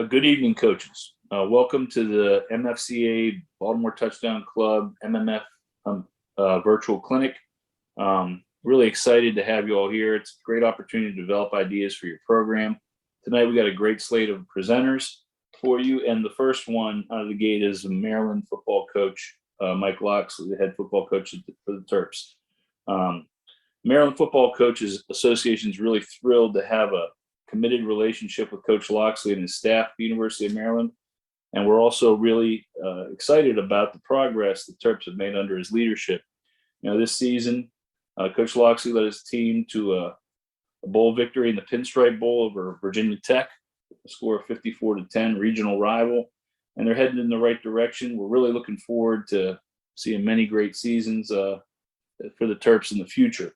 Good evening, coaches. Welcome to the MFCA Baltimore Touchdown Club MMF virtual clinic. Really excited to have you all here. It's a great opportunity to develop ideas for your program. Tonight, we got a great slate of presenters for you. And the first one out of the gate is Maryland football coach, Mike Loxley, the head football coach for the Terps. Maryland Football Coaches Association is really thrilled to have a committed relationship with Coach Loxley and his staff at the University of Maryland. And we're also really excited about the progress the Terps have made under his leadership. You know, this season, Coach Loxley led his team to a bowl victory in the Pinstripe Bowl over Virginia Tech, a score of 54-10, regional rival. And they're heading in the right direction. We're really looking forward to seeing many great seasons for the Terps in the future.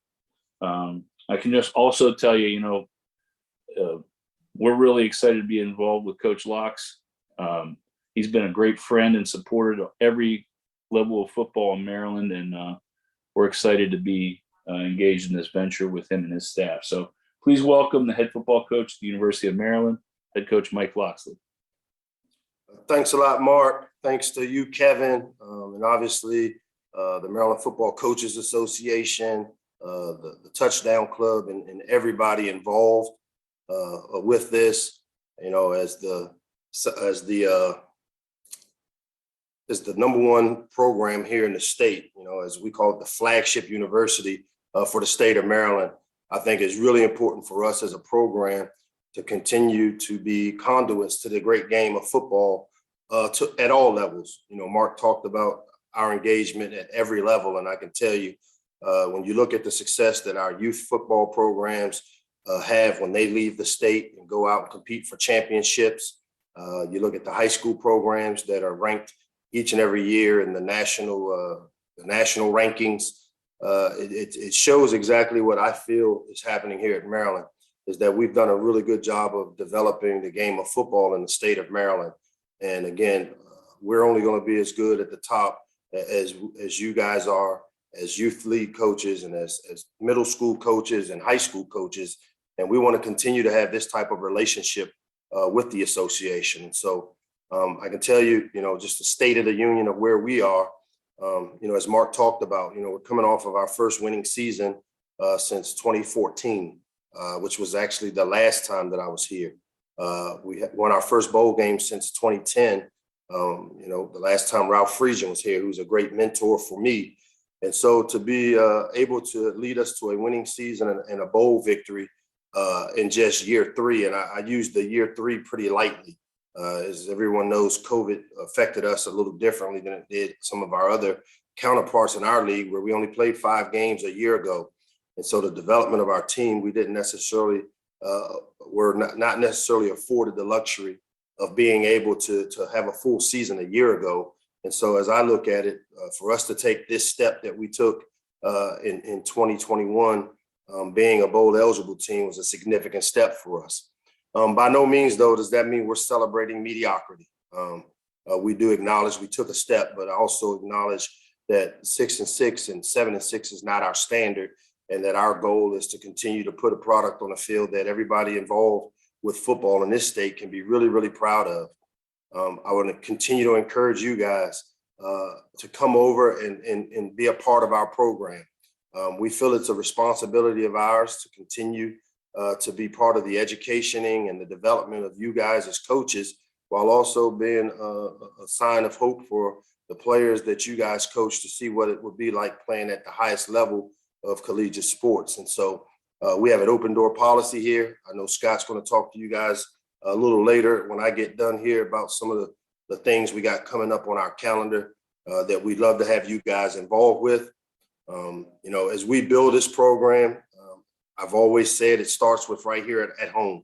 I can just also tell you, we're really excited to be involved with Coach Lox. He's been a great friend and supported every level of football in Maryland, and we're excited to be engaged in this venture with him and his staff. So please welcome the head football coach at the University of Maryland, head coach Mike Loxley. Thanks a lot, Mark. Thanks to you, Kevin, and obviously the Maryland Football Coaches Association, the Touchdown Club, and everybody involved with this. As the number one program here in the state, as we call it, the flagship university for the state of Maryland. I think it's really important for us as a program to continue to be conduits to the great game of football at all levels. Mark talked about our engagement at every level, and I can tell you, when you look at the success that our youth football programs have when they leave the state and go out and compete for championships, you look at the high school programs that are ranked each and every year in the national rankings. It shows exactly what I feel is happening here at Maryland, is that we've done a really good job of developing the game of football in the state of Maryland. And again, we're only going to be as good at the top as you guys are, as youth league coaches and as middle school coaches and high school coaches. And we want to continue to have this type of relationship with the association. So I can tell you, just the state of the union of where we are, as Mark talked about, we're coming off of our first winning season since 2014, which was actually the last time that I was here. We won our first bowl game since 2010. The last time Ralph Friesian was here, who's a great mentor for me. And so to be able to lead us to a winning season and a bowl victory in just year three, and I use the year three pretty lightly. As everyone knows, COVID affected us a little differently than it did some of our other counterparts in our league, where we only played 5 games a year ago. And so the development of our team, we didn't necessarily, were not necessarily afforded the luxury of being able to have a full season a year ago. And so as I look at it, for us to take this step that we took in 2021, being a bowl eligible team was a significant step for us. By no means, though, does that mean we're celebrating mediocrity. We do acknowledge we took a step, but I also acknowledge that 6-6 and 7-6 is not our standard, and that our goal is to continue to put a product on the field that everybody involved with football in this state can be really, really proud of. I want to continue to encourage you guys to come over and be a part of our program. We feel it's a responsibility of ours to continue to be part of the educationing and the development of you guys as coaches, while also being a sign of hope for the players that you guys coach to see what it would be like playing at the highest level of collegiate sports. And so we have an open door policy here. I know Scott's going to talk to you guys a little later when I get done here about some of the things we got coming up on our calendar that we'd love to have you guys involved with. As we build this program, I've always said it starts with right here at home.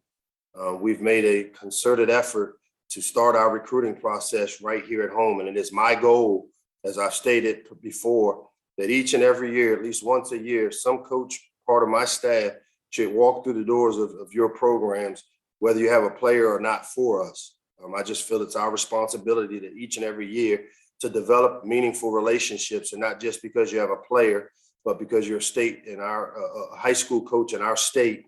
We've made a concerted effort to start our recruiting process right here at home. And it is my goal, as I've stated before, that each and every year, at least once a year, some coach, part of my staff, should walk through the doors of your programs, whether you have a player or not, for us. I just feel it's our responsibility that each and every year to develop meaningful relationships, and not just because you have a player, but because you're a state and our high school coach in our state,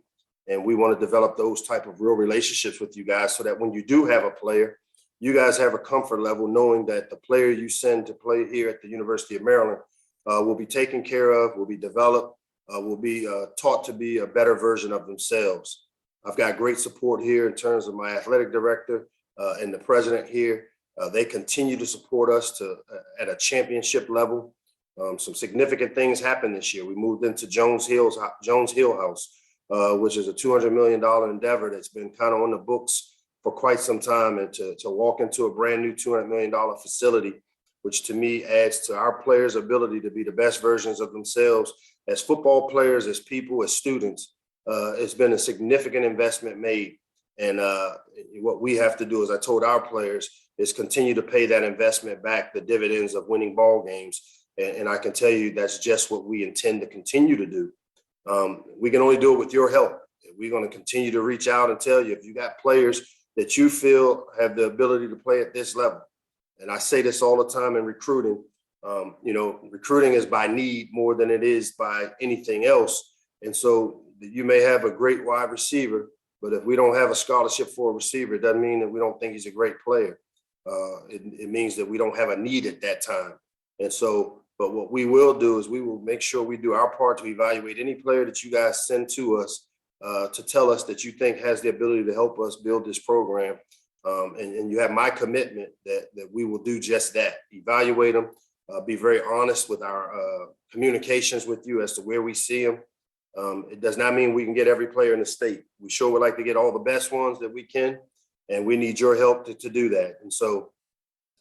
And we want to develop those type of real relationships with you guys so that when you do have a player, you guys have a comfort level knowing that the player you send to play here at the University of Maryland will be taken care of, will be developed, will be taught to be a better version of themselves. I've got great support here in terms of my athletic director and the president here. They continue to support us at a championship level. Some significant things happened this year. We moved into Jones Hill House, which is a $200 million endeavor that's been kind of on the books for quite some time, and to walk into a brand new $200 million facility, which to me adds to our players' ability to be the best versions of themselves as football players, as people, as students. It's been a significant investment made. And what we have to do, as I told our players, is continue to pay that investment back, the dividends of winning ball games. And I can tell you that's just what we intend to continue to do. We can only do it with your help. We're going to continue to reach out and tell you if you got players that you feel have the ability to play at this level. And I say this all the time in recruiting. Recruiting is by need more than it is by anything else. And so you may have a great wide receiver, but if we don't have a scholarship for a receiver, it doesn't mean that we don't think he's a great player. It means that we don't have a need at that time. And so, but what we will do is we will make sure we do our part to evaluate any player that you guys send to us to tell us that you think has the ability to help us build this program. And you have my commitment that we will do just that, evaluate them, be very honest with our communications with you as to where we see them. It does not mean we can get every player in the state. We sure would like to get all the best ones that we can, and we need your help to do that. And so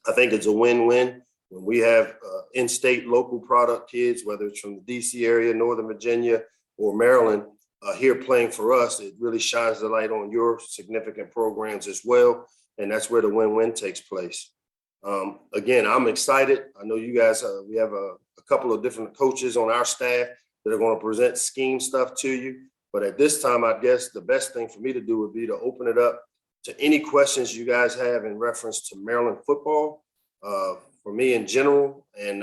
I think it's a win-win when we have in-state local product kids, whether it's from the DC area, Northern Virginia, or Maryland, here playing for us. It really shines the light on your significant programs as well, and that's where the win-win takes place. Again, I'm excited. I know you guys, we have a couple of different coaches on our staff that are going to present scheme stuff to you. But at this time, I guess the best thing for me to do would be to open it up to any questions you guys have in reference to Maryland football, for me in general. And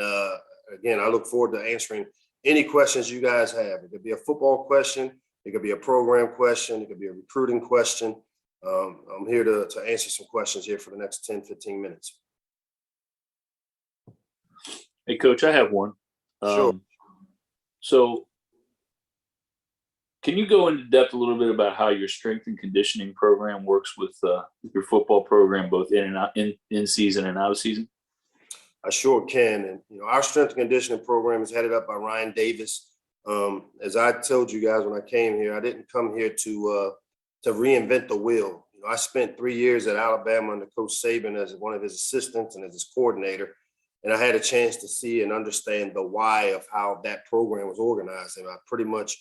again, I look forward to answering any questions you guys have. It could be a football question. It could be a program question. It could be a recruiting question. I'm here to answer some questions here for the next 10, 15 minutes. Hey, Coach, I have one. Sure. So can you go into depth a little bit about how your strength and conditioning program works with your football program, both in and out, in season and out of season? I sure can. And, our strength and conditioning program is headed up by Ryan Davis. As I told you guys when I came here, I didn't come here to reinvent the wheel. I spent 3 years at Alabama under Coach Saban as one of his assistants and as his coordinator. And I had a chance to see and understand the why of how that program was organized. And I pretty much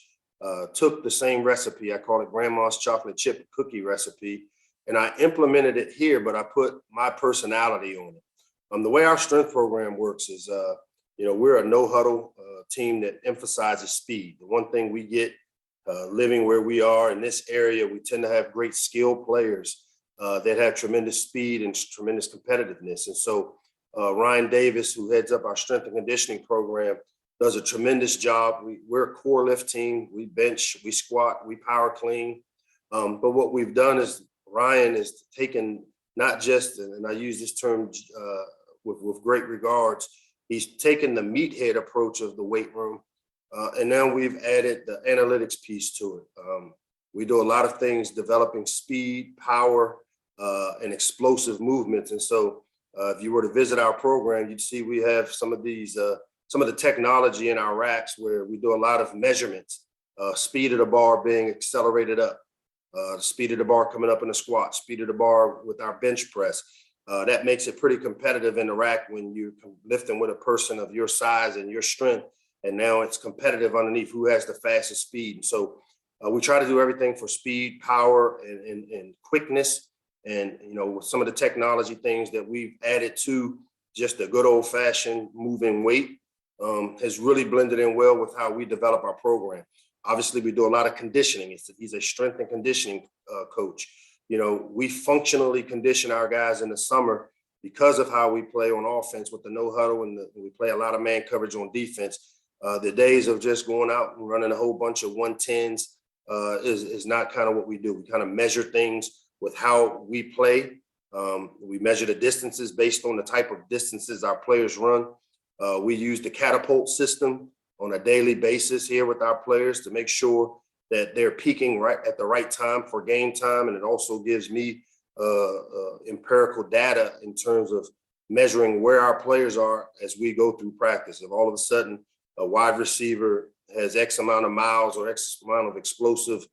took the same recipe. I call it Grandma's chocolate chip cookie recipe. And I implemented it here, but I put my personality on it. The way our strength program works is, we're a no huddle team that emphasizes speed. The one thing we get living where we are in this area, we tend to have great skilled players that have tremendous speed and tremendous competitiveness. And so Ryan Davis, who heads up our strength and conditioning program, does a tremendous job. We're a core lift team. We bench, we squat, we power clean. But what we've done is Ryan has taken not just, and I use this term with great regards, he's taken the meathead approach of the weight room. And now we've added the analytics piece to it. We do a lot of things developing speed, power, and explosive movements. And so if you were to visit our program, you'd see we have some of the technology in our racks where we do a lot of measurements, speed of the bar being accelerated up, speed of the bar coming up in the squat, speed of the bar with our bench press. That makes it pretty competitive in the rack when you're lifting with a person of your size and your strength. And now it's competitive underneath who has the fastest speed. And so we try to do everything for speed, power, and quickness. And, with some of the technology things that we've added to just a good old fashioned moving weight has really blended in well with how we develop our program. Obviously, we do a lot of conditioning. He's a strength and conditioning coach. We functionally condition our guys in the summer because of how we play on offense with the no huddle and we play a lot of man coverage on defense. The days of just going out and running a whole bunch of 110s is not kind of what we do. We kind of measure things with how we play. We measure the distances based on the type of distances our players run. We use the catapult system on a daily basis here with our players to make sure that they're peaking right at the right time for game time. And it also gives me empirical data in terms of measuring where our players are as we go through practice. If all of a sudden a wide receiver has X amount of miles or X amount of explosive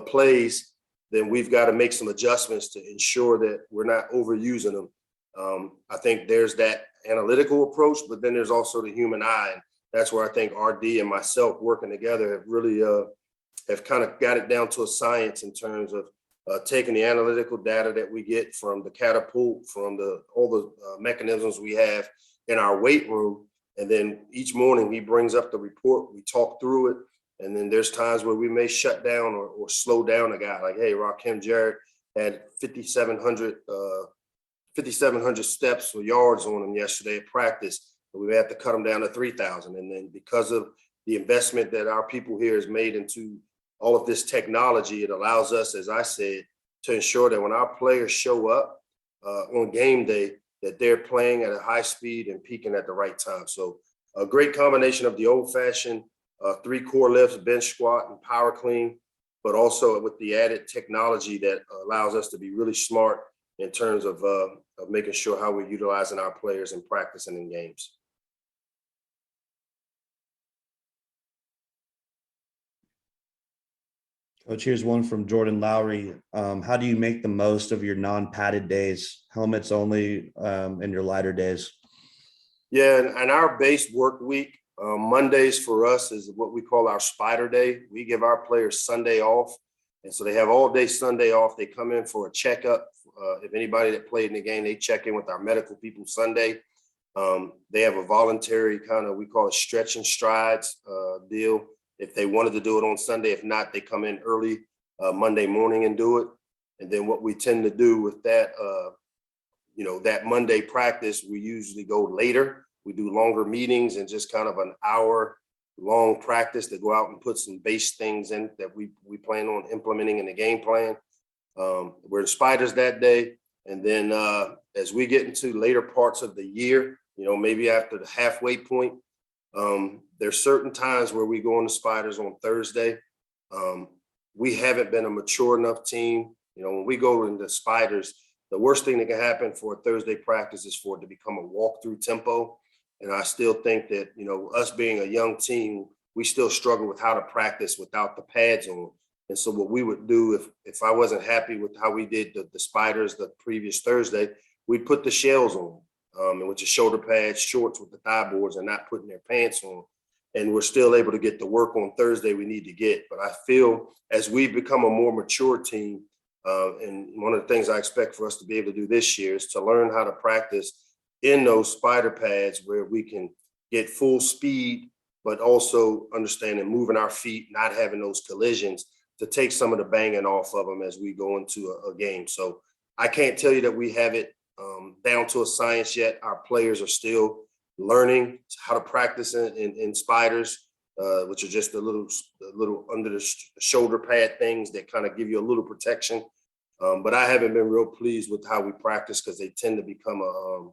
plays, then we've got to make some adjustments to ensure that we're not overusing them. I think there's that analytical approach, but then there's also the human eye. And that's where I think RD and myself working together have really have kind of got it down to a science in terms of taking the analytical data that we get from the catapult, from all the mechanisms we have in our weight room. And then each morning he brings up the report, we talk through it. And then there's times where we may shut down or slow down a guy like, hey, Rakim Jarrett had 5,700 steps or yards on him yesterday at practice. We had to cut him down to 3,000. And then because of the investment that our people here has made into all of this technology, it allows us, as I said, to ensure that when our players show up on game day, that they're playing at a high speed and peaking at the right time. So a great combination of the old-fashioned 3 core lifts, bench squat, and power clean, but also with the added technology that allows us to be really smart in terms of making sure how we're utilizing our players in practice and in games. Coach, here's one from Jordan Lowry. How do you make the most of your non-padded days, helmets only, and your lighter days? Yeah, and our base work week, Mondays for us is what we call our spider day. We give our players Sunday off. And so they have all day Sunday off. They come in for a checkup. If anybody that played in the game, they check in with our medical people Sunday. They have a voluntary kind of, we call it stretch and strides deal. If they wanted to do it on Sunday, if not, they come in early Monday morning and do it. And then what we tend to do with that, that Monday practice, we usually go later. We do longer meetings and just kind of an hour long practice to go out and put some base things in that we plan on implementing in the game plan. We're in spiders that day. And then as we get into later parts of the year, maybe after the halfway point, there's certain times where we go on the spiders on Thursday. We haven't been a mature enough team. When we go into spiders, the worst thing that can happen for a Thursday practice is for it to become a walkthrough tempo. And I still think that, us being a young team, we still struggle with how to practice without the pads on. And so what we would do if I wasn't happy with how we did the spiders the previous Thursday, we'd put the shells on, and with the shoulder pads, shorts with the thigh boards and not putting their pants on. And we're still able to get the work on Thursday we need to get. But I feel as we've become a more mature team, and one of the things I expect for us to be able to do this year is to learn how to practice in those spider pads where we can get full speed, but also understanding moving our feet, not having those collisions to take some of the banging off of them as we go into a game. So I can't tell you that we have it down to a science yet. Our players are still learning how to practice in spiders, which are just the little under the shoulder pad things that kind of give you a little protection. But I haven't been real pleased with how we practice because they tend to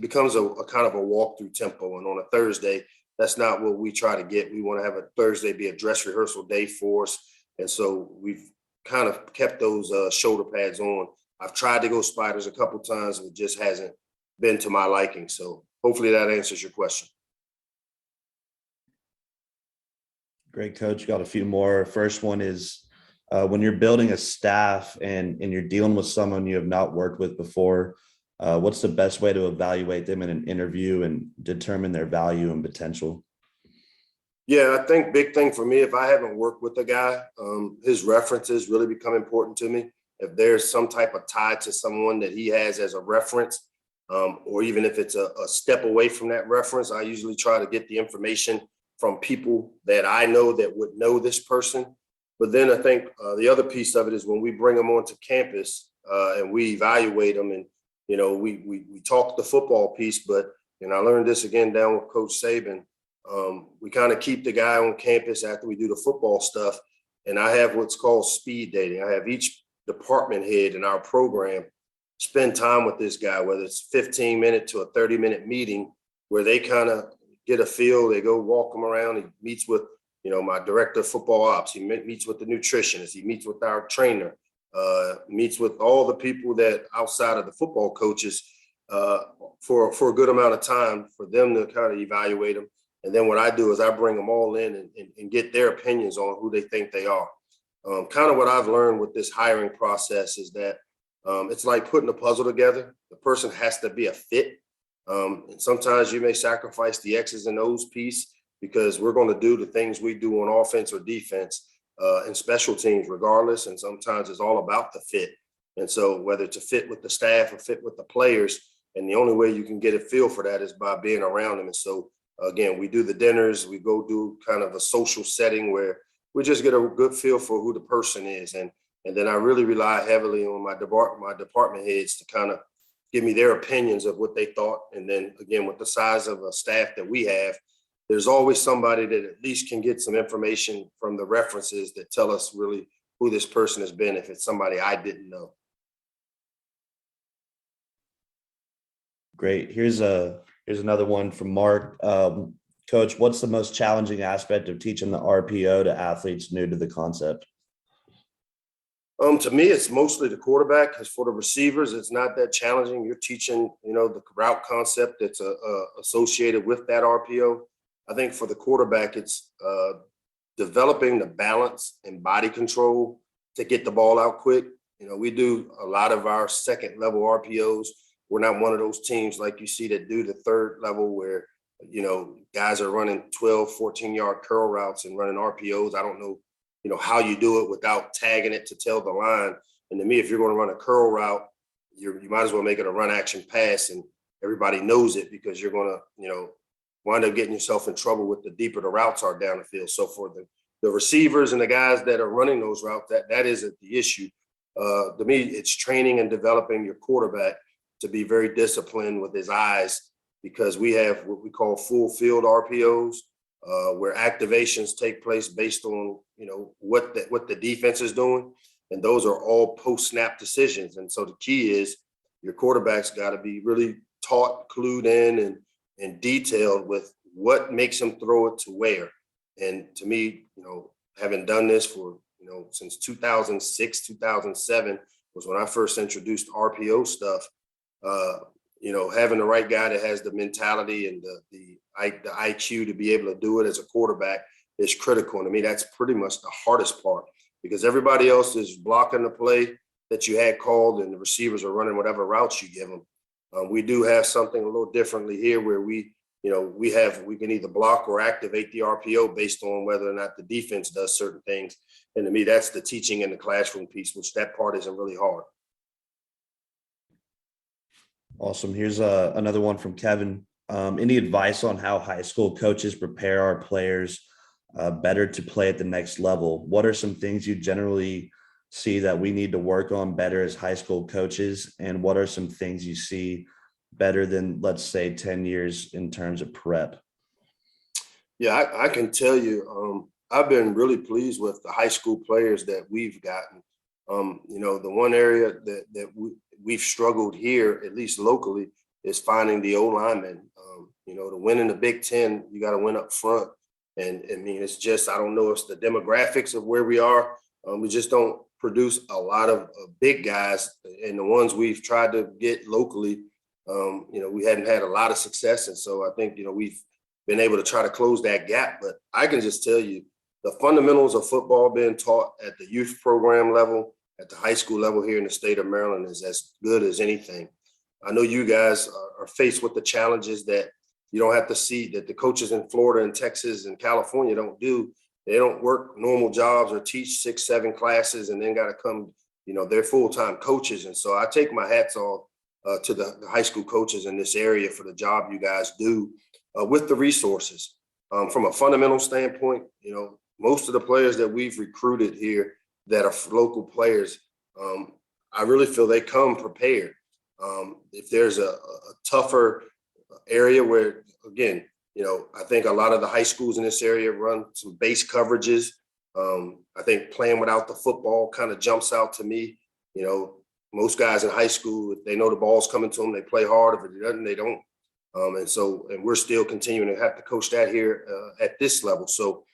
becomes a kind of a walkthrough tempo. And on a Thursday, that's not what we try to get. We want to have a Thursday be a dress rehearsal day for us. And so we've kind of kept those shoulder pads on. I've tried to go spiders a couple times, and it just hasn't been to my liking. So hopefully that answers your question. Great, Coach. Got a few more. First one is when you're building a staff and you're dealing with someone you have not worked with before, what's the best way to evaluate them in an interview and determine their value and potential? Yeah, I think big thing for me, if I haven't worked with a guy, his references really become important to me. If there's some type of tie to someone that he has as a reference, or even if it's a step away from that reference, I usually try to get the information from people that I know that would know this person. But then I think the other piece of it is when we bring them onto campus and we evaluate them, and we talk the football piece, but I learned this again down with Coach Saban. We kind of keep the guy on campus after we do the football stuff, and I have what's called speed dating. I have each department head in our program spend time with this guy, whether it's 15-minute to a 30-minute meeting where they kind of get a feel. They go walk him around. He meets with, my director of football ops. He meets with the nutritionist. He meets with our trainer, meets with all the people that outside of the football coaches for a good amount of time for them to kind of evaluate them. And then what I do is I bring them all in and get their opinions on who they think they are. Kind of what I've learned with this hiring process is that it's like putting a puzzle together. The person has to be a fit. And sometimes you may sacrifice the X's and O's piece because we're going to do the things we do on offense or defense and special teams regardless. And sometimes it's all about the fit. And so whether it's a fit with the staff or fit with the players, and the only way you can get a feel for that is by being around them. And so, again, we do the dinners, we go do kind of a social setting where we just get a good feel for who the person is. And then I really rely heavily on my department heads to kind of give me their opinions of what they thought. And then again, with the size of a staff that we have, there's always somebody that at least can get some information from the references that tell us really who this person has been, if it's somebody I didn't know. Great. Here's another one from Mark. Coach, what's the most challenging aspect of teaching the RPO to athletes new to the concept? To me, it's mostly the quarterback, because for the receivers, it's not that challenging. You're teaching, the route concept that's associated with that RPO. I think for the quarterback, it's developing the balance and body control to get the ball out quick. We do a lot of our second level RPOs. We're not one of those teams like you see that do the third level where, guys are running 12, 14-yard curl routes and running RPOs. I don't know, how you do it without tagging it to tell the line. And to me, if you're going to run a curl route, you might as well make it a run action pass, and everybody knows it, because you're going to, wind up getting yourself in trouble with the deeper the routes are down the field. So for the receivers and the guys that are running those routes, that isn't the issue. To me, it's training and developing your quarterback to be very disciplined with his eyes, because we have what we call full field RPOs, where activations take place based on, what the defense is doing. And those are all post-snap decisions. And so the key is your quarterback's got to be really taught, clued in, and detailed with what makes him throw it to where. And to me, having done this for, since 2006, 2007 was when I first introduced RPO stuff. Having the right guy that has the mentality and the IQ to be able to do it as a quarterback is critical. And to me, that's pretty much the hardest part, because everybody else is blocking the play that you had called, and the receivers are running whatever routes you give them. We do have something a little differently here where we can either block or activate the RPO based on whether or not the defense does certain things. And to me, that's the teaching in the classroom piece, which that part isn't really hard. Awesome. Here's another one from Kevin. Any advice on how high school coaches prepare our players better to play at the next level? What are some things you generally see that we need to work on better as high school coaches? And what are some things you see better than, let's say, 10 years in terms of prep? Yeah, I can tell you, I've been really pleased with the high school players that we've gotten. The one area that we've struggled here, at least locally, is finding the O-linemen. To win in the Big Ten, you got to win up front. And I mean, it's just, I don't know, it's the demographics of where we are. We just don't produce a lot of big guys, and the ones we've tried to get locally, we hadn't had a lot of success. And so I think, we've been able to try to close that gap. But I can just tell you, the fundamentals of football being taught at the youth program level, at the high school level here in the state of Maryland is as good as anything. I know you guys are faced with the challenges that you don't have to see, that the coaches in Florida and Texas and California don't do. They don't work normal jobs or teach 6, 7 classes and then got to come, they're full-time coaches. And so I take my hats off to the high school coaches in this area for the job you guys do with the resources. From a fundamental standpoint, most of the players that we've recruited here that are local players, I really feel they come prepared. If there's a tougher area where, again, I think a lot of the high schools in this area run some base coverages I think playing without the football kind of jumps out to me. You know, most guys in high school, if they know the ball's coming to them, they play hard. If it doesn't, they don't. And we're still continuing to have to coach that here at this level. So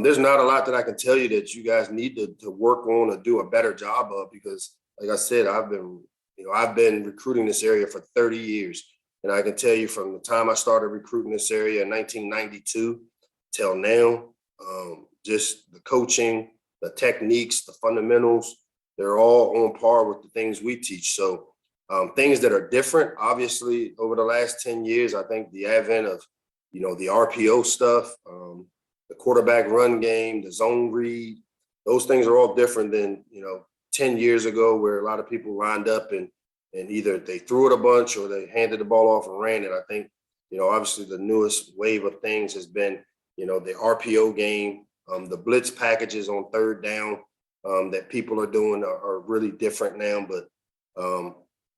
there's not a lot that I can tell you that you guys need to work on or do a better job of, because like I said, I've been recruiting this area for 30 years. And I can tell you from the time I started recruiting this area in 1992 till now, just the coaching, the techniques, the fundamentals, they're all on par with the things we teach. So things that are different, obviously, over the last 10 years, I think the advent of, the RPO stuff, the quarterback run game, the zone read, those things are all different than, 10 years ago, where a lot of people lined up and either they threw it a bunch or they handed the ball off and ran it. I think, obviously the newest wave of things has been, the RPO game, the blitz packages on third down that people are doing are really different now, but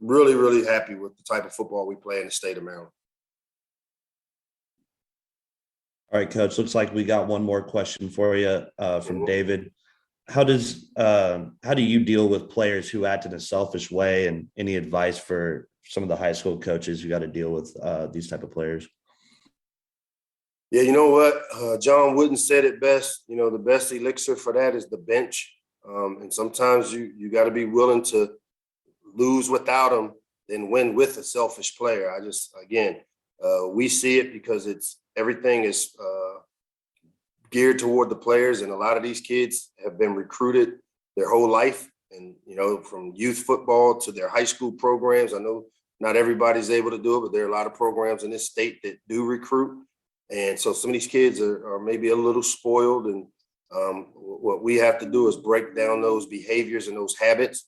really, really happy with the type of football we play in the state of Maryland. All right, Coach, looks like we got one more question for you from David. How do you deal with players who act in a selfish way, and any advice for some of the high school coaches who got to deal with these type of players? Yeah, you know what? John Wooden said it best. The best elixir for that is the bench. And sometimes you got to be willing to lose without them than win with a selfish player. We see it because everything is geared toward the players, and a lot of these kids have been recruited their whole life, and from youth football to their high school programs. I know not everybody's able to do it, but there are a lot of programs in this state that do recruit, and so some of these kids are maybe a little spoiled, and what we have to do is break down those behaviors and those habits.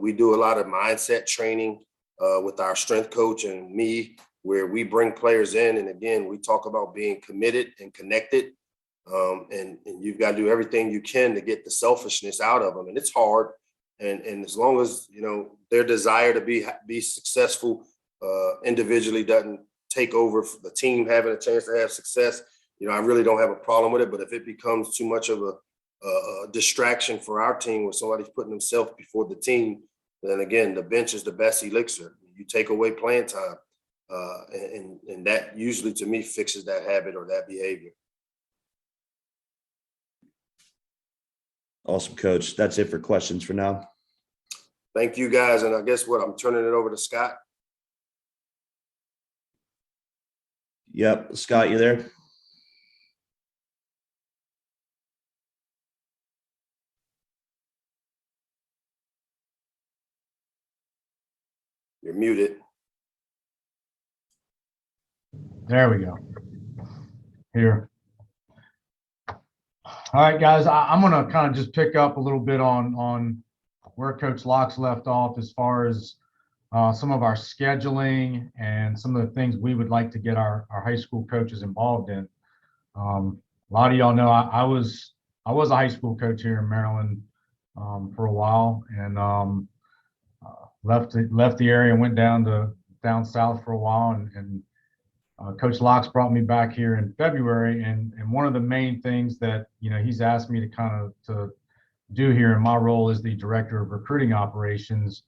We do a lot of mindset training with our strength coach and me, where we bring players in, and again, we talk about being committed and connected. And you've got to do everything you can to get the selfishness out of them. And it's hard. And as long as, their desire to be successful individually doesn't take over the team having a chance to have success, I really don't have a problem with it. But if it becomes too much of a distraction for our team, where somebody's putting themselves before the team, then again, the bench is the best elixir. You take away playing time. And that usually, to me, fixes that habit or that behavior. Awesome, Coach. That's it for questions for now. Thank you, guys. And I guess I'm turning it over to Scott. Yep. Scott, you there? You're muted. There we go. Here. All right, guys, I'm going to kind of just pick up a little bit on where Coach Locks left off as far as some of our scheduling and some of the things we would like to get our high school coaches involved in. A lot of y'all know I was a high school coach here in Maryland for a while, and left the area and went down south for a while, and Coach Locks brought me back here in February, and one of the main things that he's asked me to do here in my role as the director of recruiting operations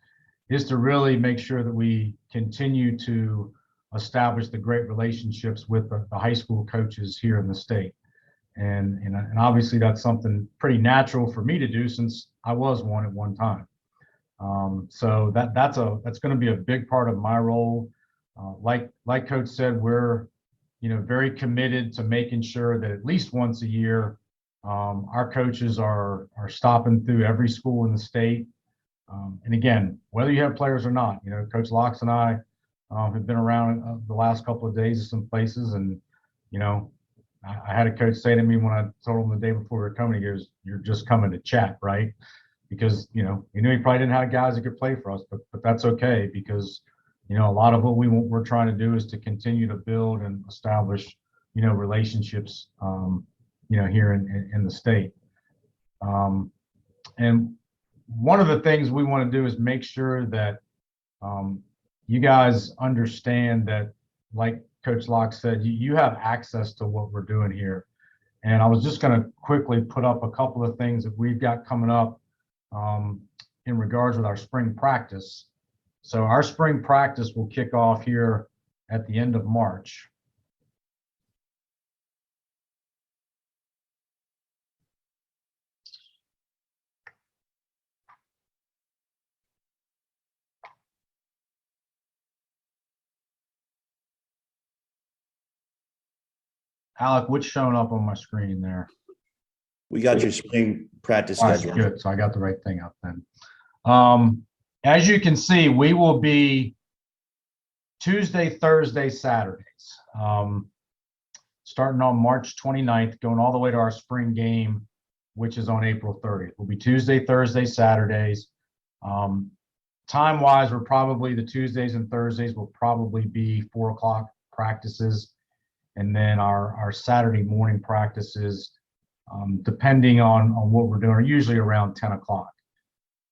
is to really make sure that we continue to establish the great relationships with the high school coaches here in the state, and obviously that's something pretty natural for me to do since I was one at one time. So that's going to be a big part of my role. Like Coach said, we're very committed to making sure that at least once a year our coaches are stopping through every school in the state. And again, whether you have players or not, Coach Locks and I have been around the last couple of days at some places, and I had a coach say to me when I told him the day before we were coming, he goes, "You're just coming to chat, right?" Because he knew he probably didn't have guys that could play for us, but that's okay, because a lot of what we're trying to do is to continue to build and establish, relationships, here in the state. And one of the things we want to do is make sure that you guys understand that, like Coach Locke said, you have access to what we're doing here. And I was just going to quickly put up a couple of things that we've got coming up in regards with our spring practice. So our spring practice will kick off here at the end of March. Alec, what's showing up on my screen there? We got your spring practice All right, schedule. good. So I got the right thing up then. As you can see, we will be Tuesday, Thursday, Saturdays, starting on March 29th, going all the way to our spring game, which is on April 30th. We'll be Tuesday, Thursday, Saturdays. Time-wise, we're probably the Tuesdays and Thursdays will probably be 4 o'clock practices. And then our Saturday morning practices, depending on what we're doing, are usually around 10 o'clock.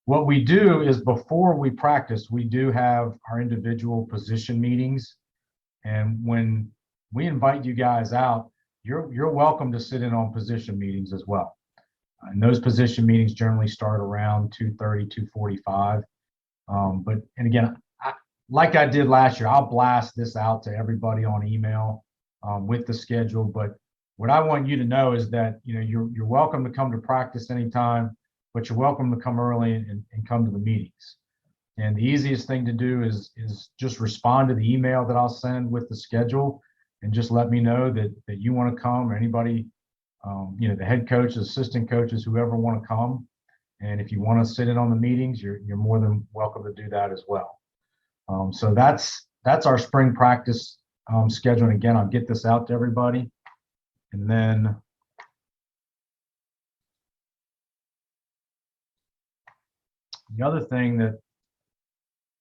What we do is before we practice, we do have our individual position meetings. And when we invite you guys out, you're welcome to sit in on position meetings as well. And those position meetings generally start around 2:30, 2:45. And again, like I did last year, I'll blast this out to everybody on email with the schedule. But what I want you to know is that you're welcome to come to practice anytime, but you're welcome to come early and come to the meetings. And the easiest thing to do is just respond to the email that I'll send with the schedule, and just let me know that you want to come, or anybody, the head coach, assistant coaches, whoever want to come. And if you want to sit in on the meetings, you're more than welcome to do that as well. So that's our spring practice schedule. And again, I'll get this out to everybody. And then the other thing that,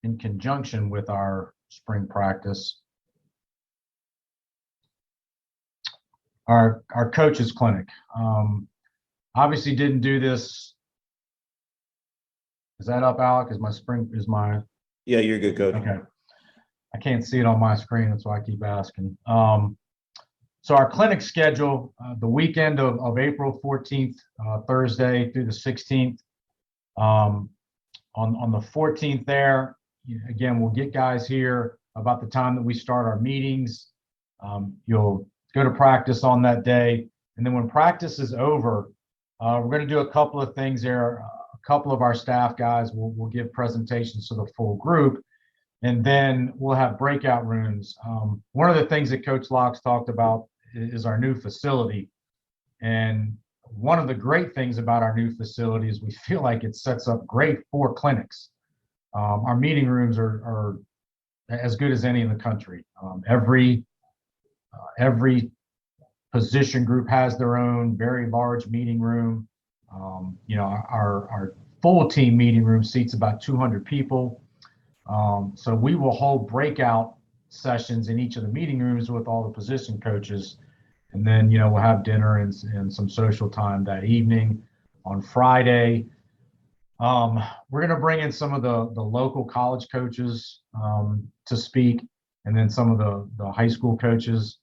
in conjunction with our spring practice, our coaches clinic. Obviously didn't do this. Is that up, Alec? Yeah, you're good, coach. Okay. I can't see it on my screen, that's why I keep asking. So our clinic schedule, the weekend of April 14th, Thursday through the 16th. On the 14th there, again, we'll get guys here about the time that we start our meetings. You'll go to practice on that day. And then when practice is over, we're going to do a couple of things there. A couple of our staff guys will give presentations to the full group. And then we'll have breakout rooms. One of the things that Coach Locks talked about is our new facility. And one of the great things about our new facility is we feel like it sets up great for clinics. Our meeting rooms are as good as any in the country. Every position group has their own very large meeting room. Our full team meeting room seats about 200 people. So we will hold breakout sessions in each of the meeting rooms with all the position coaches. And then, we'll have dinner and some social time that evening. On Friday, we're going to bring in some of the local college coaches to speak, and then some of the high school coaches.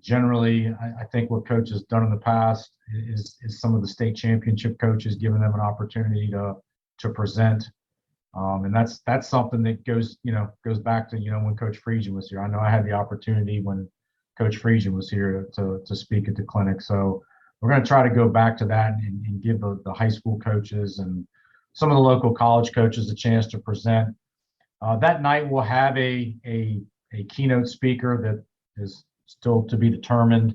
Generally, I think what Coach has done in the past is some of the state championship coaches, giving them an opportunity to present. And that's something that goes back to, when Coach Friesian was here. I know I had the opportunity when Coach Friesian was here to speak at the clinic. So we're going to try to go back to that and give the high school coaches and some of the local college coaches a chance to present. That night we'll have a keynote speaker that is still to be determined.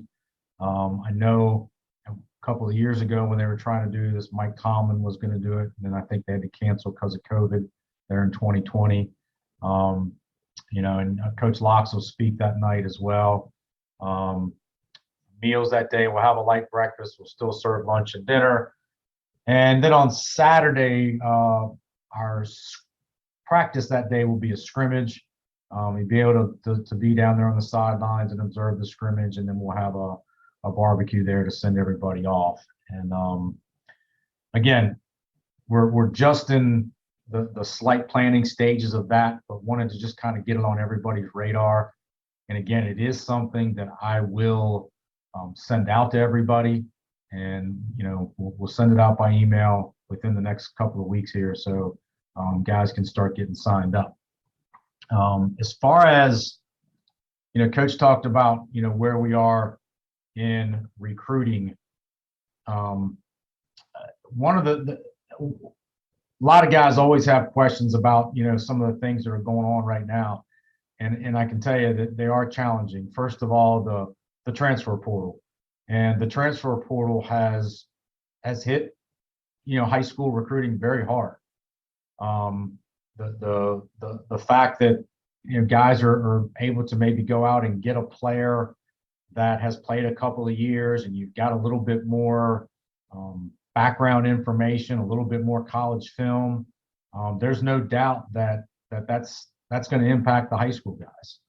I know a couple of years ago when they were trying to do this, Mike Tomlin was going to do it, and then I think they had to cancel because of COVID there in 2020. And Coach Locks will speak that night as well. Meals that day, we'll have a light breakfast. We'll still serve lunch and dinner. And then on Saturday, our practice that day will be a scrimmage. You'll be able to be down there on the sidelines and observe the scrimmage, and then we'll have a barbecue there to send everybody off. And again, we're just in the slight planning stages of that, but wanted to just kind of get it on everybody's radar. And again, it is something that I will send out to everybody. And, we'll send it out by email within the next couple of weeks here. So guys can start getting signed up. As far as, Coach talked about, where we are in recruiting. One of a lot of guys always have questions about, some of the things that are going on right now. And I can tell you that they are challenging. First of all, the transfer portal. And the transfer portal has hit, high school recruiting very hard. The fact that, guys are able to maybe go out and get a player that has played a couple of years, and you've got a little bit more background information, a little bit more college film. There's no doubt that's going to impact the high school guys.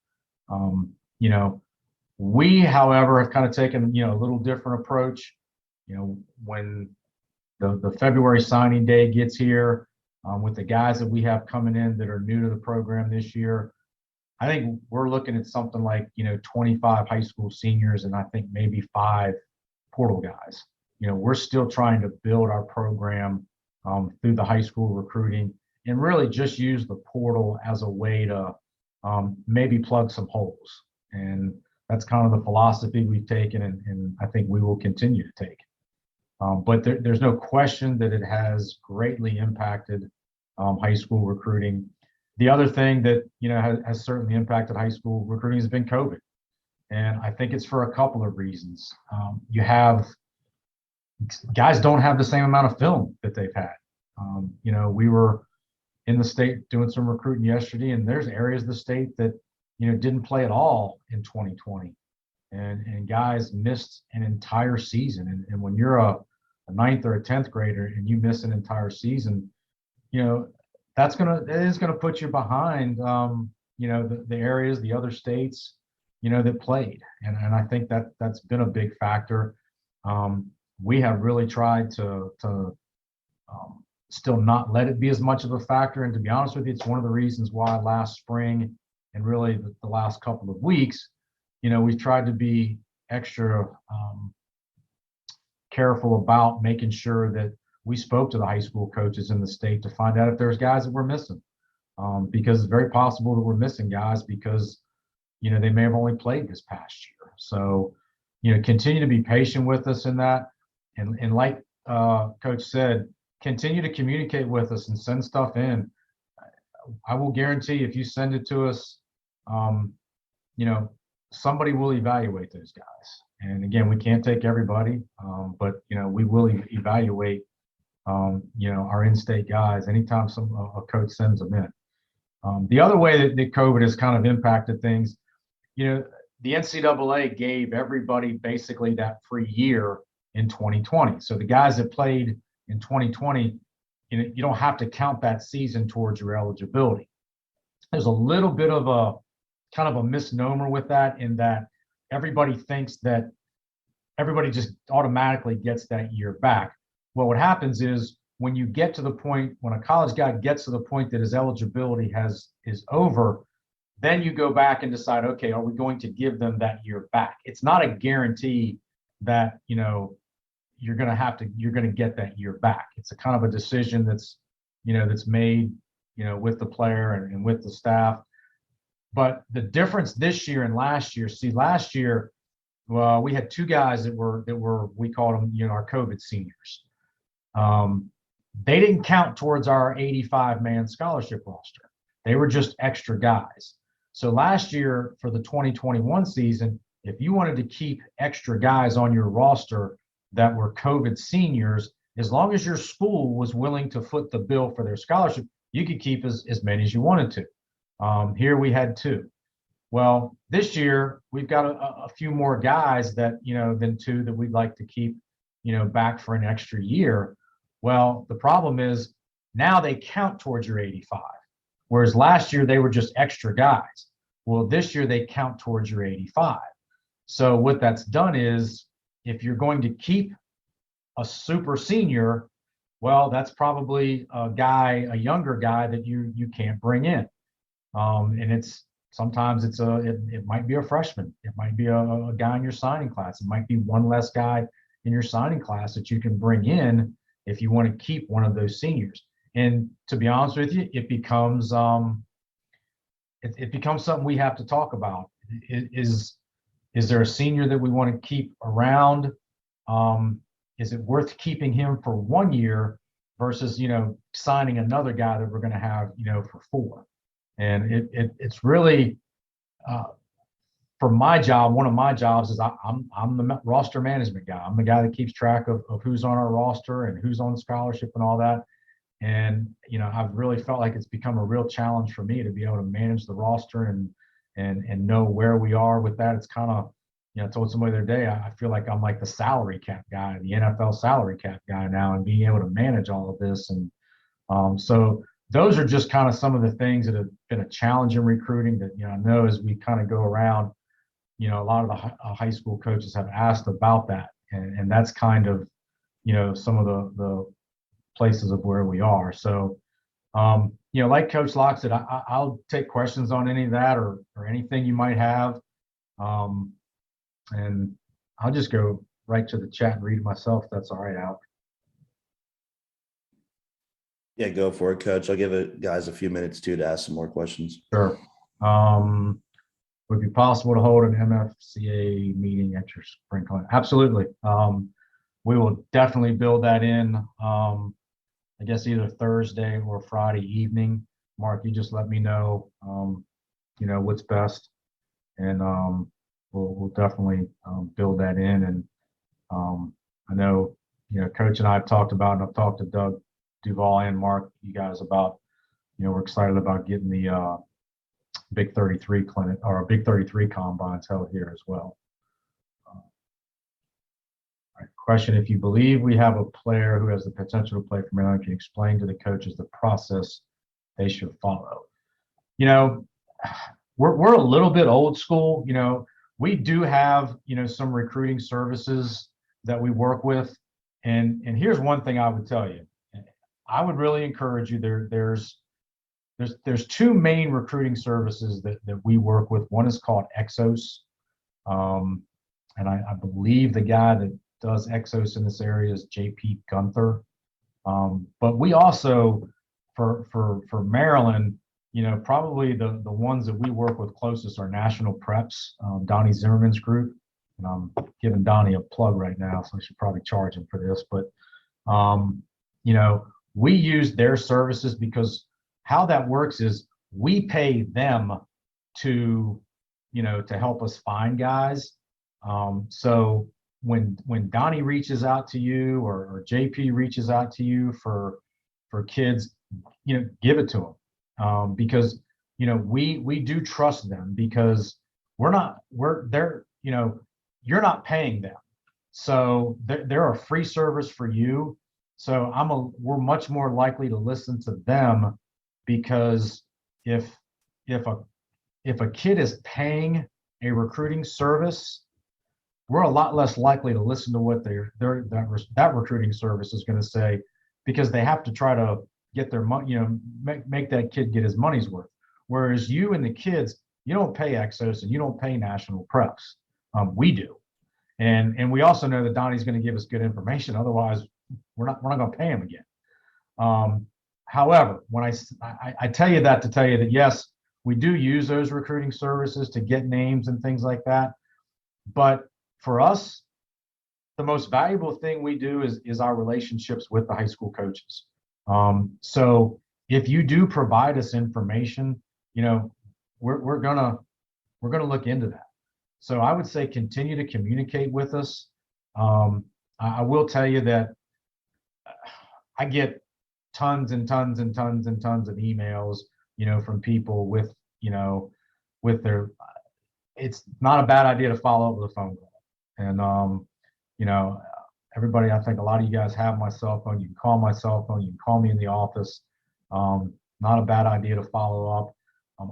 We, however, have kind of taken, a little different approach. When the February signing day gets here, with the guys that we have coming in that are new to the program this year, I think we're looking at something like, 25 high school seniors and I think maybe 5 portal guys. We're still trying to build our program through the high school recruiting and really just use the portal as a way to maybe plug some holes. And that's kind of the philosophy we've taken, and I think we will continue to take. But there's no question that it has greatly impacted high school recruiting. The other thing that has certainly impacted high school recruiting has been COVID, and I think it's for a couple of reasons. You have guys don't have the same amount of film that they've had. We were in the state doing some recruiting yesterday, and there's areas of the state that didn't play at all in 2020, and guys missed an entire season. And when you're a 9th or a 10th grader and you miss an entire season, it is gonna put you behind, the areas, the other states, that played. And I think that's been a big factor. We have really tried to still not let it be as much of a factor. And to be honest with you, it's one of the reasons why last spring and really the last couple of weeks, we've tried to be extra careful about making sure that we spoke to the high school coaches in the state to find out if there's guys that we're missing, because it's very possible that we're missing guys because, they may have only played this past year. So, continue to be patient with us in that. And like Coach said, continue to communicate with us and send stuff in. I will guarantee if you send it to us, somebody will evaluate those guys. And again, we can't take everybody, but we will evaluate our in-state guys anytime a coach sends them in. The other way that COVID has kind of impacted things, the NCAA gave everybody basically that free year in 2020. So the guys that played in 2020, you don't have to count that season towards your eligibility. There's a little bit of a kind of a misnomer with that, in that everybody thinks that everybody just automatically gets that year back. Well, what happens is when you get to the point, when a college guy gets to the point that his eligibility is over, then you go back and decide, okay, are we going to give them that year back? It's not a guarantee that, you're going to get that year back. It's a kind of a decision that's made, with the player and with the staff. But the difference this year and last year, last year, well, we had 2 guys that were we called them, our COVID seniors. They didn't count towards our 85-man scholarship roster. They were just extra guys. So last year for the 2021 season, if you wanted to keep extra guys on your roster that were COVID seniors, as long as your school was willing to foot the bill for their scholarship, you could keep as many as you wanted to. Here we had 2. Well, this year we've got a few more guys that, than 2 that we'd like to keep, back for an extra year. Well, the problem is now they count towards your 85, whereas last year they were just extra guys. Well, this year they count towards your 85. So what that's done is, if you're going to keep a super senior, well, that's probably a younger guy that you can't bring in. And it's sometimes it might be a freshman. It might be a guy in your signing class. It might be one less guy in your signing class that you can bring in if you want to keep one of those seniors. And to be honest with you, it becomes something we have to talk about. Is there a senior that we want to keep around? Is it worth keeping him for 1 year versus, signing another guy that we're going to have, for 4? And it's really, for my job, one of my jobs is I'm the roster management guy. I'm the guy that keeps track of who's on our roster and who's on scholarship and all that. And, I've really felt like it's become a real challenge for me to be able to manage the roster and know where we are with that. It's kind of, I told somebody the other day, I feel like I'm like the salary cap guy, the NFL salary cap guy now, and being able to manage all of this. And so those are just kind of some of the things that have been a challenge in recruiting that, I know as we kind of go around, a lot of the high school coaches have asked about that. And that's kind of, some of the places of where we are. So, like Coach Locke said, I'll take questions on any of that or anything you might have. And I'll just go right to the chat and read it myself. If that's all right, Al. Yeah, go for it, Coach. I'll give it guys a few minutes too to ask some more questions. Sure. Would it be possible to hold an MFCA meeting at your spring clinic? Absolutely. We will definitely build that in. I guess either Thursday or Friday evening. Mark, you just let me know, what's best, and we'll definitely build that in. And I know, Coach and I have talked about, and I've talked to Doug Duval and Mark, you guys about, we're excited about getting the Big 33 clinic or a Big 33 combines held here as well. All right, question: if you believe we have a player who has the potential to play for Maryland, can you explain to the coaches the process they should follow? We're a little bit old school. We do have, some recruiting services that we work with. And here's one thing I would tell you. I would really encourage you. There's 2 main recruiting services that we work with. One is called Exos. And I believe the guy that does Exos in this area is JP Gunther. But we also, for Maryland, probably the ones that we work with closest are National Preps, Donnie Zimmerman's group. And I'm giving Donnie a plug right now, so I should probably charge him for this. But, we use their services because how that works is we pay them to help us find guys. So when Donnie reaches out to you or JP reaches out to you for kids, give it to them. Because, we do trust them because you're not paying them. So they're a free service for you. So we're much more likely to listen to them, because if a kid is paying a recruiting service, we're a lot less likely to listen to what that recruiting service is going to say, because they have to try to get their money, make that kid get his money's worth. Whereas you and the kids, you don't pay Exos and you don't pay National Preps. We do. And we also know that Donnie's going to give us good information. Otherwise, we're not going to pay him again. However, when I tell you that to tell you that, yes, we do use those recruiting services to get names and things like that. But for us, the most valuable thing we do is our relationships with the high school coaches. So if you do provide us information, we're gonna look into that. So I would say continue to communicate with us. I will tell you that I get tons and tons and tons and tons of emails, from people with their. It's not a bad idea to follow up with a phone call. And everybody, I think a lot of you guys have my cell phone. You can call my cell phone. You can call me in the office. Not a bad idea to follow up.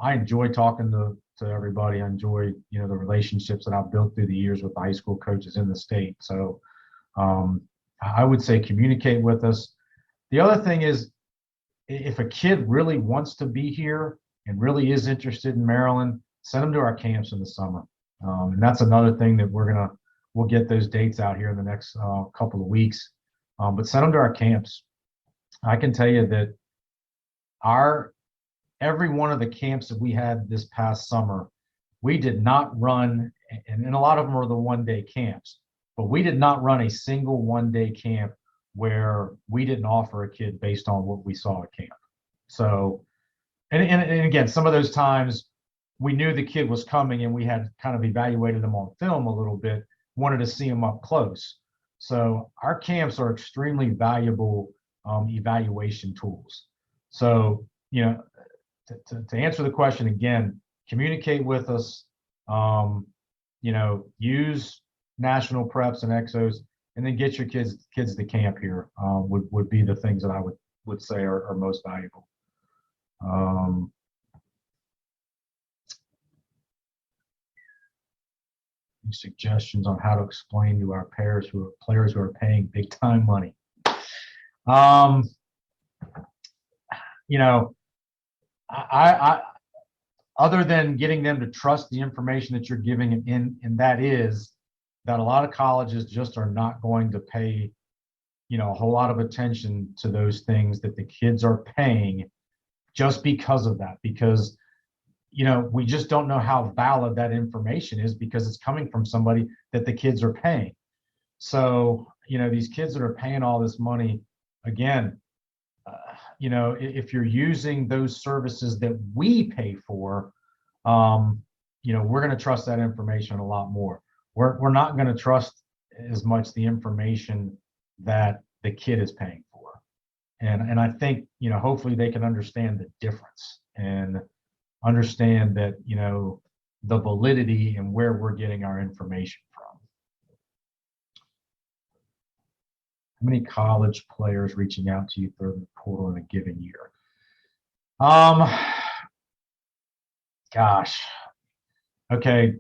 I enjoy talking to everybody. I enjoy, the relationships that I've built through the years with the high school coaches in the state. So I would say communicate with us. The other thing is, if a kid really wants to be here and really is interested in Maryland, send them to our camps in the summer. And that's another thing that we'll get those dates out here in the next couple of weeks. But send them to our camps. I can tell you that every one of the camps that we had this past summer, we did not run, and a lot of them are the one-day camps, but we did not run a single one-day camp where we didn't offer a kid based on what we saw at camp. So, and again, some of those times we knew the kid was coming and we had kind of evaluated them on film a little bit, wanted to see them up close. So our camps are extremely valuable evaluation tools. So, you know, to answer the question again, communicate with us, you know, use national preps and exos, and then get your kids to camp here would be the things that I would say are most valuable. Suggestions on how to explain to our players who are paying big time money. You know, I other than getting them to trust the information that you're giving, and that is that a lot of colleges just are not going to pay, you know, a whole lot of attention to those things that the kids are paying just because of that, because, you know, we just don't know how valid that information is because it's coming from somebody that the kids are paying. So, you know, these kids that are paying all this money, again, you know, if you're using those services that we pay for, you know, we're going to trust that information a lot more. We're not going to trust as much the information that the kid is paying for. And I think, you know, hopefully they can understand the difference and understand that, you know, the validity and where we're getting our information from. How many college players reaching out to you through the portal in a given year? Gosh, okay,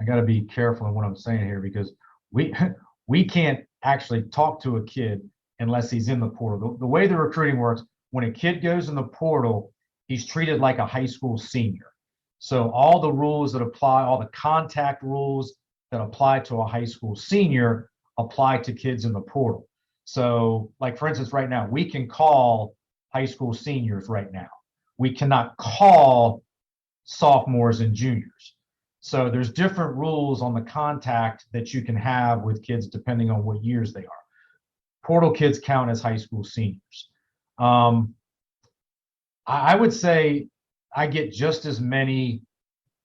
I got to be careful in what I'm saying here because we can't actually talk to a kid unless he's in the portal. The way the recruiting works, when a kid goes in the portal, he's treated like a high school senior. So all the rules that apply, all the contact rules that apply to a high school senior apply to kids in the portal. So like, for instance, right now, we can call high school seniors right now. We cannot call sophomores and juniors. So there's different rules on the contact that you can have with kids depending on what years they are. Portal kids count as high school seniors. I would say I get just as many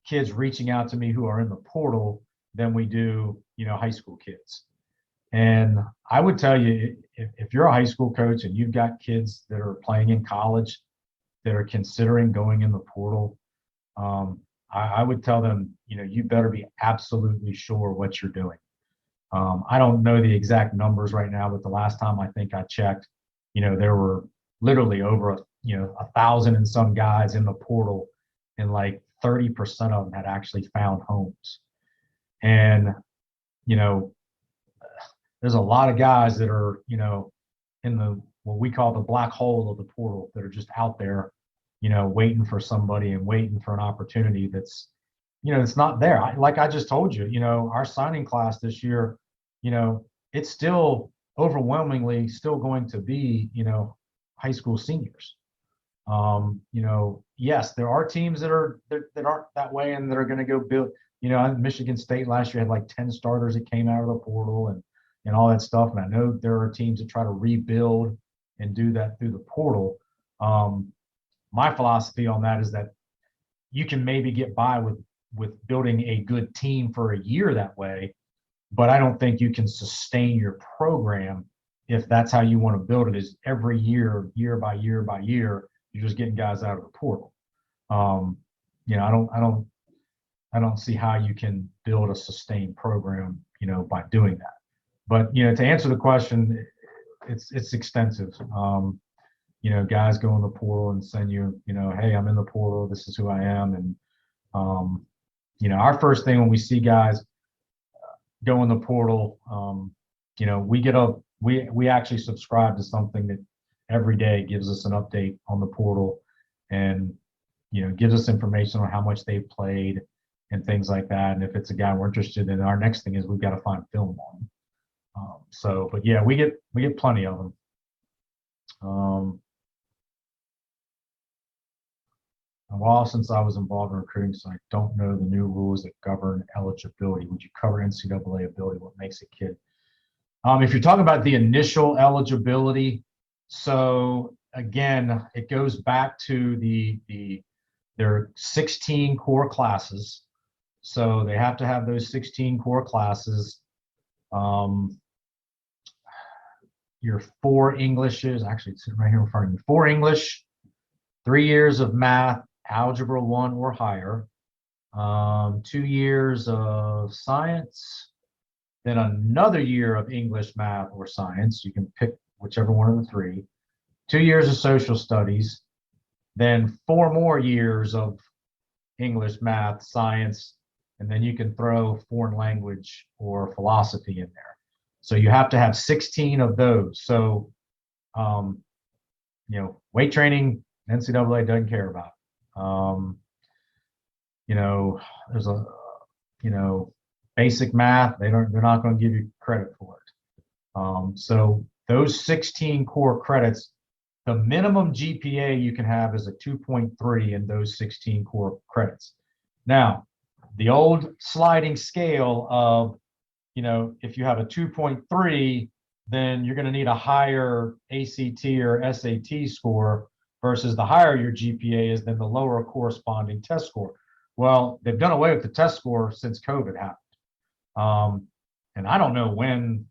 kids reaching out to me who are in the portal than we do, you know, high school kids. And I would tell you, if you're a high school coach and you've got kids that are playing in college that are considering going in the portal, I would tell them, you know, you better be absolutely sure what you're doing. I don't know the exact numbers right now, but the last time I think I checked, you know, there were literally over 1,000 and some guys in the portal, and like 30% of them had actually found homes. And, you know, there's a lot of guys that are, you know, in the, what we call the black hole of the portal, that are just out there, you know, waiting for somebody and waiting for an opportunity that's, you know, it's not there. Like I just told you, you know, our signing class this year, you know, it's still overwhelmingly still going to be, you know, high school seniors. You know, yes, there are teams that aren't that way and that are going to go build, you know, Michigan State last year had like 10 starters that came out of the portal and all that stuff. And I know there are teams that try to rebuild and do that through the portal. My philosophy on that is that you can maybe get by with building a good team for a year that way, but I don't think you can sustain your program if that's how you want to build it, is every year, year by year by year, you're just getting guys out of the portal. You know, I don't see how you can build a sustained program, you know, by doing that. But, you know, to answer the question, it's extensive. You know, guys go in the portal and send you, you know, hey, I'm in the portal, this is who I am. And, you know, our first thing when we see guys go in the portal, you know, we actually subscribe to something that every day gives us an update on the portal and, you know, gives us information on how much they've played, and things like that. And if it's a guy we're interested in, our next thing is we've got to find film on him. But yeah, we get plenty of them. A while since I was involved in recruiting, so I don't know the new rules that govern eligibility. Would you cover NCAA ability? What makes a kid? If you're talking about the initial eligibility, so again, it goes back to there are 16 core classes. So they have to have those 16 core classes. Your 4 Englishes, actually it's right here in front of me, 4 English, 3 years of math, algebra 1 or higher, 2 years of science, then another year of English, math, or science. You can pick whichever one of the 3. 2 years of social studies, then 4 more years of English, math, science, and then you can throw foreign language or philosophy in there. So you have to have 16 of those. So, weight training, NCAA doesn't care about. There's basic math. They're not going to give you credit for it. So those 16 core credits, the minimum GPA you can have is a 2.3 in those 16 core credits. Now, the old sliding scale of, if you have a 2.3, then you're going to need a higher ACT or SAT score versus the higher your GPA is, then the lower corresponding test score. Well, they've done away with the test score since COVID happened. And I don't know when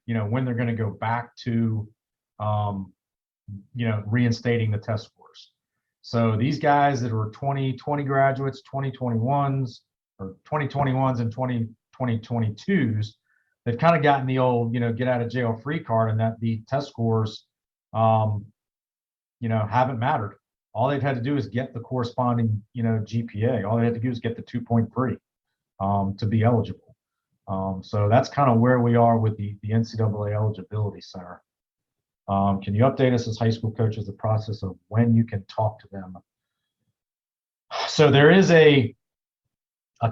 they're going to go back to, reinstating the test scores. So these guys that were 2020 graduates, 2021s, or 2021s and 2022s, they've kind of gotten the old, get out of jail free card, and that the test scores, haven't mattered. All they've had to do is get the corresponding, GPA. All they had to do is get the 2.3 to be eligible. So that's kind of where we are with the NCAA eligibility center. Can you update us as high school coaches the process of when you can talk to them? So there is a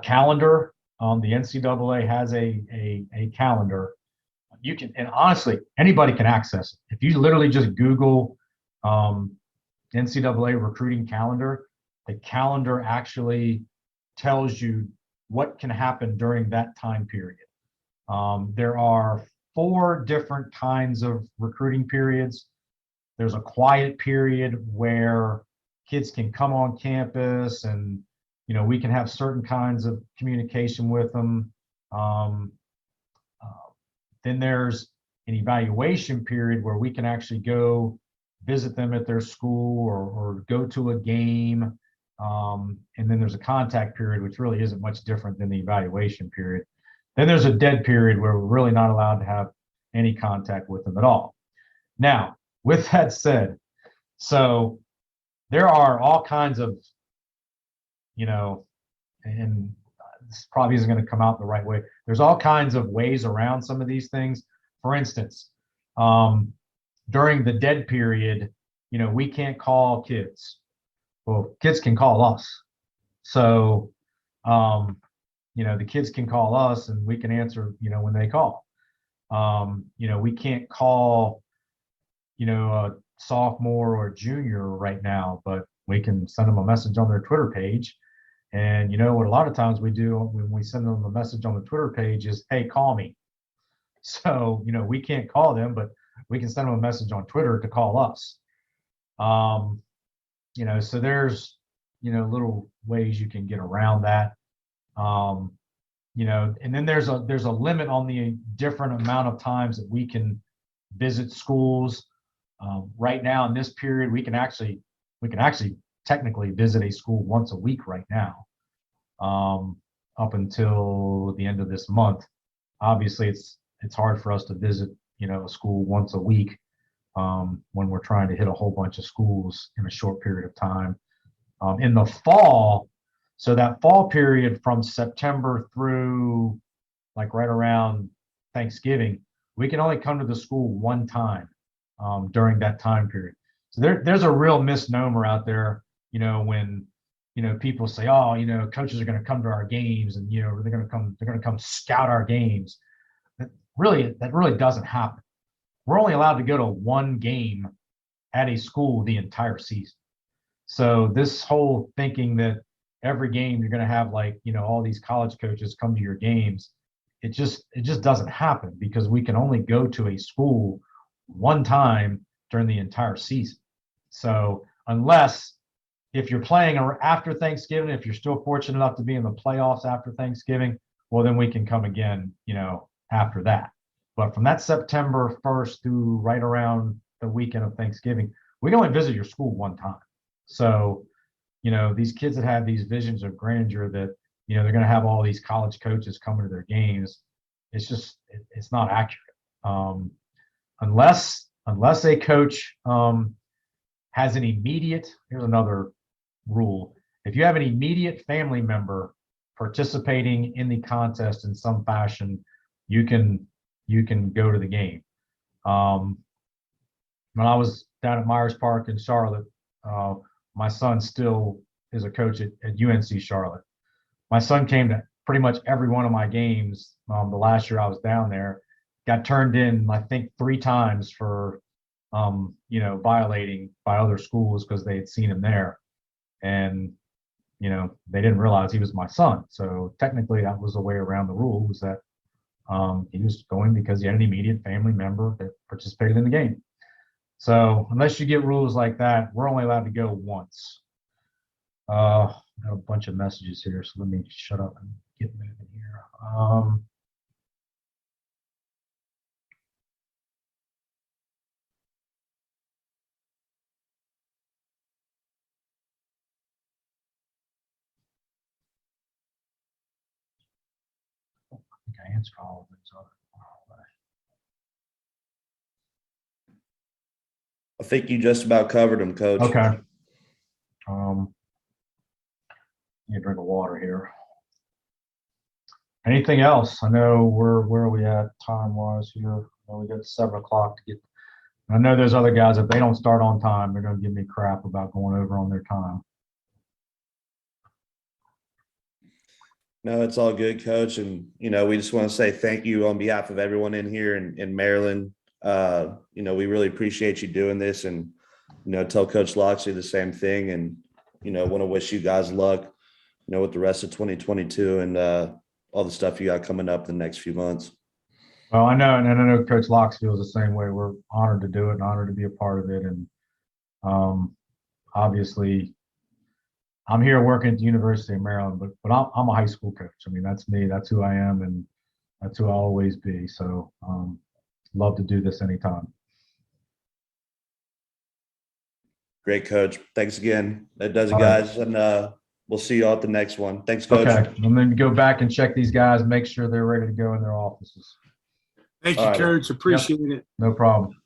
calendar. The NCAA has a calendar. You can, and honestly, anybody can access it. If you literally just Google NCAA recruiting calendar, the calendar actually tells you what can happen during that time period. There are 4 different kinds of recruiting periods. There's a quiet period where kids can come on campus and we can have certain kinds of communication with them. Then there's an evaluation period where we can actually go visit them at their school or go to a game. And then there's a contact period, which really isn't much different than the evaluation period. Then there's a dead period where we're really not allowed to have any contact with them at all. Now, with that said, so there are all kinds of, and this probably isn't going to come out the right way. There's all kinds of ways around some of these things. For instance, during the dead period, we can't call kids. Well, kids can call us. So, the kids can call us and we can answer, when they call. We can't call, a sophomore or junior right now, but we can send them a message on their Twitter page. And what a lot of times we do when we send them a message on the Twitter page is, hey, call me. So, we can't call them, but we can send them a message on Twitter to call us. So there's, little ways you can get around that. And then there's a limit on the different amount of times that we can visit schools. Right now in this period, we can actually technically visit a school once a week right now, up until the end of this month. Obviously, it's hard for us to visit, a school once a week when we're trying to hit a whole bunch of schools in a short period of time. In the fall, so that fall period from September through like right around Thanksgiving, we can only come to the school one time during that time period. So there's a real misnomer out there, when people say, oh, coaches are going to come to our games and, they're going to come scout our games. That really doesn't happen. We're only allowed to go to one game at a school the entire season. So this whole thinking that every game you're going to have all these college coaches come to your games, it just doesn't happen, because we can only go to a school one time during the entire season. So unless if you're playing after Thanksgiving, if you're still fortunate enough to be in the playoffs after Thanksgiving, well, then we can come again, after that. But from that September 1st through right around the weekend of Thanksgiving, we can only visit your school one time. So, these kids that have these visions of grandeur that, they're going to have all these college coaches coming to their games, it's not accurate. Unless a coach has an immediate, here's another rule. If you have an immediate family member participating in the contest in some fashion, you can go to the game. When I was down at Myers Park in Charlotte, my son still is a coach at UNC Charlotte. My son came to pretty much every one of my games the last year I was down there. Got turned in, I think, 3 times for violating by other schools because they had seen him there. And they didn't realize he was my son. So technically that was the way around the rule, was that he was going because he had an immediate family member that participated in the game. So unless you get rules like that, we're only allowed to go once. I got a bunch of messages here, so let me shut up and get moving here. I think I answered all of those other. I think you just about covered them, Coach. Okay. Need a drink of water here. Anything else? I know where are we at time-wise here? I know we got 7 o'clock to get. I know there's other guys, if they don't start on time, they're going to give me crap about going over on their time. No, it's all good, Coach. And, we just want to say thank you on behalf of everyone in here in Maryland. We really appreciate you doing this, and, tell Coach Loxley the same thing, and, want to wish you guys luck, with the rest of 2022 and all the stuff you got coming up in the next few months. Well, I know, and I know Coach Locks feels the same way. We're honored to do it and honored to be a part of it. And obviously, I'm here working at the University of Maryland, but I'm a high school coach. I mean, that's me. That's who I am, and that's who I'll always be. So love to do this anytime. Great, Coach. Thanks again. That does it, All right. guys. And we'll see you all at the next one. Thanks, Coach. Okay. And then go back and check these guys, make sure they're ready to go in their offices. Thank you, All right. Coach. Appreciate it. No problem.